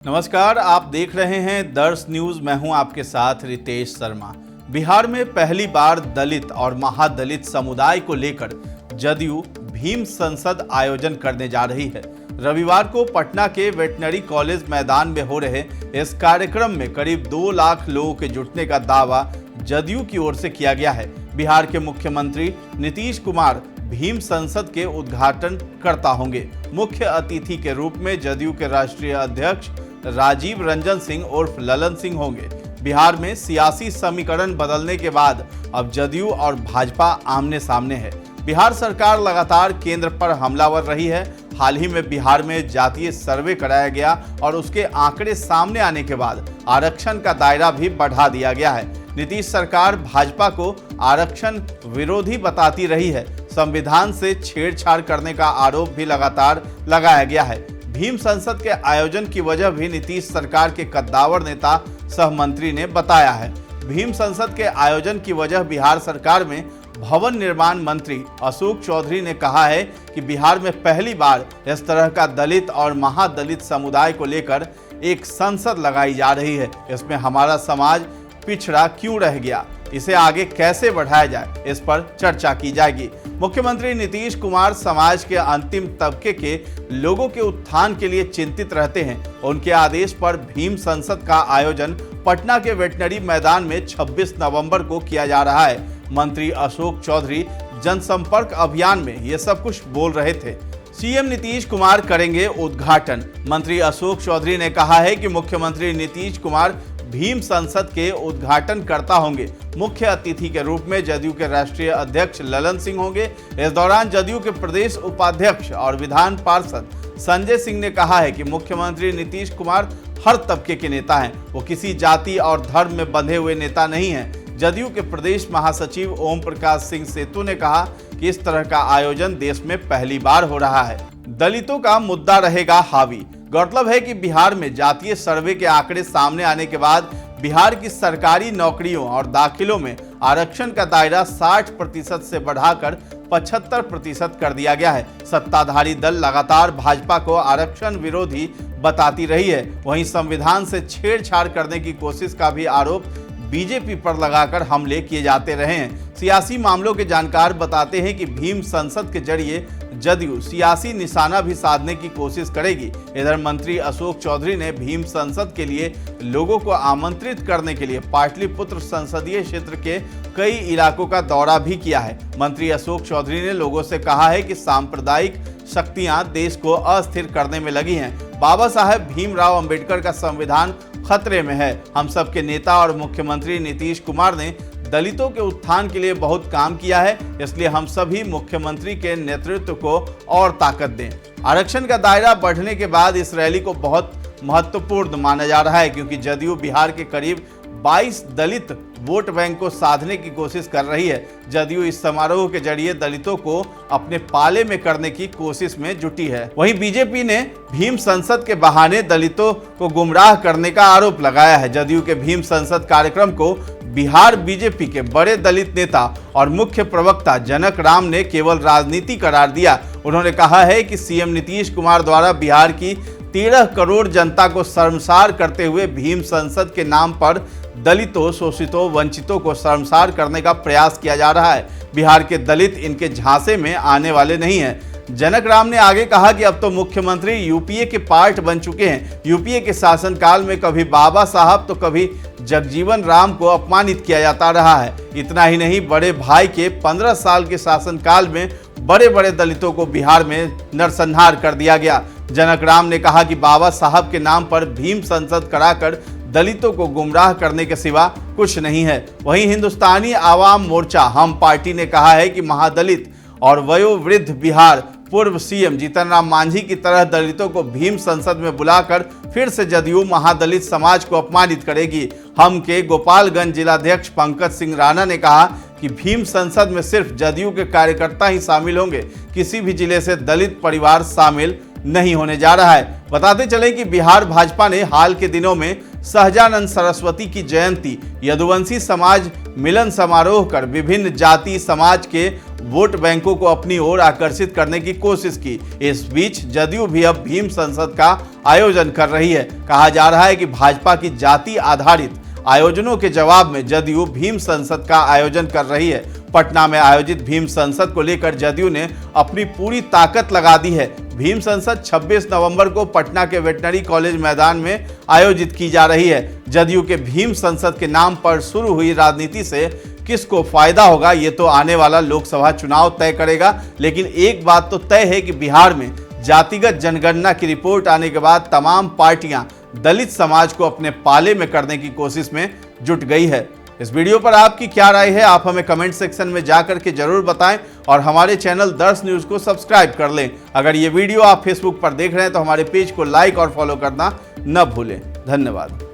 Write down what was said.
नमस्कार, आप देख रहे हैं दर्श न्यूज। मैं हूं आपके साथ रितेश शर्मा। बिहार में पहली बार दलित और महादलित समुदाय को लेकर जदयू भीम संसद आयोजन करने जा रही है। रविवार को पटना के वेटनरी कॉलेज मैदान में हो रहे इस कार्यक्रम में करीब 2 लाख लोगों के जुटने का दावा जदयू की ओर से किया गया है। बिहार के मुख्यमंत्री नीतीश कुमार भीम संसद के उद्घाटन करता होंगे। मुख्य अतिथि के रूप में जदयू के राष्ट्रीय अध्यक्ष राजीव रंजन सिंह उर्फ ललन सिंह होंगे। बिहार में सियासी समीकरण बदलने के बाद अब जदयू और भाजपा आमने सामने है। बिहार सरकार लगातार केंद्र पर हमलावर रही है। हाल ही में बिहार में जातीय सर्वे कराया गया और उसके आंकड़े सामने आने के बाद आरक्षण का दायरा भी बढ़ा दिया गया है। नीतीश सरकार भाजपा को आरक्षण विरोधी बताती रही है। संविधान से छेड़छाड़ करने का आरोप भी लगातार लगाया गया है। भीम संसद के आयोजन की वजह भी नीतीश सरकार के कद्दावर नेता सह मंत्री ने बताया है। भीम संसद के आयोजन की वजह बिहार सरकार में भवन निर्माण मंत्री अशोक चौधरी ने कहा है कि बिहार में पहली बार इस तरह का दलित और महादलित समुदाय को लेकर एक संसद लगाई जा रही है। इसमें हमारा समाज पिछड़ा क्यों रह गया, इसे आगे कैसे बढ़ाया जाए, इस पर चर्चा की जाएगी। मुख्यमंत्री नीतीश कुमार समाज के अंतिम तबके के लोगों के उत्थान के लिए चिंतित रहते हैं। उनके आदेश पर भीम संसद का आयोजन पटना के वेटनरी मैदान में 26 नवंबर को किया जा रहा है। मंत्री अशोक चौधरी जनसंपर्क अभियान में ये सब कुछ बोल रहे थे। सीएम नीतीश कुमार करेंगे उद्घाटन। मंत्री अशोक चौधरी ने कहा है कि मुख्यमंत्री नीतीश कुमार भीम संसद के उद्घाटन करता होंगे। मुख्य अतिथि के रूप में जदयू के राष्ट्रीय अध्यक्ष ललन सिंह होंगे। इस दौरान जदयू के प्रदेश उपाध्यक्ष और विधान पार्षद संजय सिंह ने कहा है कि मुख्यमंत्री नीतीश कुमार हर तबके के नेता हैं। वो किसी जाति और धर्म में बंधे हुए नेता नहीं हैं। जदयू के प्रदेश महासचिव ओम प्रकाश सिंह सेतु ने कहा कि इस तरह का आयोजन देश में पहली बार हो रहा है। दलितों का मुद्दा रहेगा हावी। गौरतलब है कि बिहार में जातीय सर्वे के आंकड़े सामने आने के बाद बिहार की सरकारी नौकरियों और दाखिलों में आरक्षण का दायरा 60% से बढ़ाकर 75% कर दिया गया है। सत्ताधारी दल लगातार भाजपा को आरक्षण विरोधी बताती रही है। वहीं संविधान से छेड़छाड़ करने की कोशिश का भी आरोप बीजेपी पर लगाकर हमले किए जाते रहे हैं। सियासी मामलों के जानकार बताते हैं कि भीम संसद के जरिए जदयू सियासी निशाना भी साधने की कोशिश करेगी। इधर मंत्री अशोक चौधरी ने भीम संसद के लिए लोगों को आमंत्रित करने के लिए पाटलिपुत्र संसदीय क्षेत्र के कई इलाकों का दौरा भी किया है। मंत्री अशोक चौधरी ने लोगों से कहा है कि सांप्रदायिक शक्तियां देश को अस्थिर करने में लगी हैं। बाबा साहेब भीमराव अंबेडकर का संविधान खतरे में है। हम सबके नेता और मुख्यमंत्री नीतीश कुमार ने दलितों के उत्थान के लिए बहुत काम किया है, इसलिए हम सभी मुख्यमंत्री के नेतृत्व को और ताकत दें। आरक्षण का दायरा बढ़ने के बाद इस रैली को बहुत महत्वपूर्ण माना जा रहा है, क्योंकि जदयू बिहार के करीब 22 दलित वोट बैंक को साधने की कोशिश कर रही है। जदयू इस समारोह के जरिए दलितों को अपने पाले में करने की कोशिश में जुटी है। वहीं बीजेपी ने भीम संसद के बहाने दलितों को गुमराह करने का आरोप लगाया है। जदयू के भीम संसद कार्यक्रम को बिहार बीजेपी के बड़े दलित नेता और मुख्य प्रवक्ता जनक राम ने केवल राजनीति करार दिया। उन्होंने कहा है कि सीएम नीतीश कुमार द्वारा बिहार की 13 करोड़ जनता को शर्मसार करते हुए भीम संसद के नाम पर दलितों, शोषितों, वंचितों को शर्मसार करने का प्रयास किया जा रहा है। बिहार के दलित इनके झांसे में आने वाले नहीं हैं। जनक राम ने आगे कहा कि अब तो मुख्यमंत्री यूपीए के पार्ट बन चुके हैं। यूपीए के शासनकाल में कभी बाबा साहब तो कभी जगजीवन राम को अपमानित किया जाता रहा है। इतना ही नहीं, बड़े भाई के 15 साल के शासनकाल में बड़े बड़े दलितों को बिहार में नरसंहार कर दिया गया। जनक राम ने कहा कि बाबा साहब के नाम पर भीम संसद कराकर दलितों को गुमराह करने के सिवा कुछ नहीं है। वहीं हिंदुस्तानी आवाम मोर्चा हम पार्टी ने कहा है कि महादलित और वयोवृद्ध बिहार पूर्व सीएम जीतन राम मांझी की तरह दलितों को भीम संसद में बुलाकर फिर से जदयू महादलित समाज को अपमानित करेगी। हम के गोपालगंज जिलाध्यक्ष पंकज सिंह राणा ने कहा कि भीम संसद में सिर्फ जदयू के कार्यकर्ता ही शामिल होंगे, किसी भी जिले से दलित परिवार शामिल नहीं होने जा रहा है। बताते चले कि बिहार भाजपा ने हाल के दिनों में सहजानंद सरस्वती की जयंती, यदुवंशी समाज मिलन समारोह कर विभिन्न जाति समाज के वोट बैंकों को अपनी ओर आकर्षित करने की कोशिश की। इस बीच जदयू भी अब भीम संसद का आयोजन कर रही है। कहा जा रहा है कि भाजपा की जाति आधारित आयोजनों के जवाब में जदयू भीम संसद का आयोजन कर रही है। पटना में आयोजित भीम संसद को लेकर जदयू ने अपनी पूरी ताकत लगा दी है। भीम संसद 26 नवंबर को पटना के वेटनरी कॉलेज मैदान में आयोजित की जा रही है। जदयू के भीम संसद के नाम पर शुरू हुई राजनीति से किसको फायदा होगा, ये तो आने वाला लोकसभा चुनाव तय करेगा। लेकिन एक बात तो तय है कि बिहार में जातिगत जनगणना की रिपोर्ट आने के बाद तमाम पार्टियां दलित समाज को अपने पाले में करने की कोशिश में जुट गई है। इस वीडियो पर आपकी क्या राय है, आप हमें कमेंट सेक्शन में जाकर के जरूर बताएं और हमारे चैनल दर्श न्यूज को सब्सक्राइब कर लें। अगर ये वीडियो आप फेसबुक पर देख रहे हैं तो हमारे पेज को लाइक और फॉलो करना न भूलें। धन्यवाद।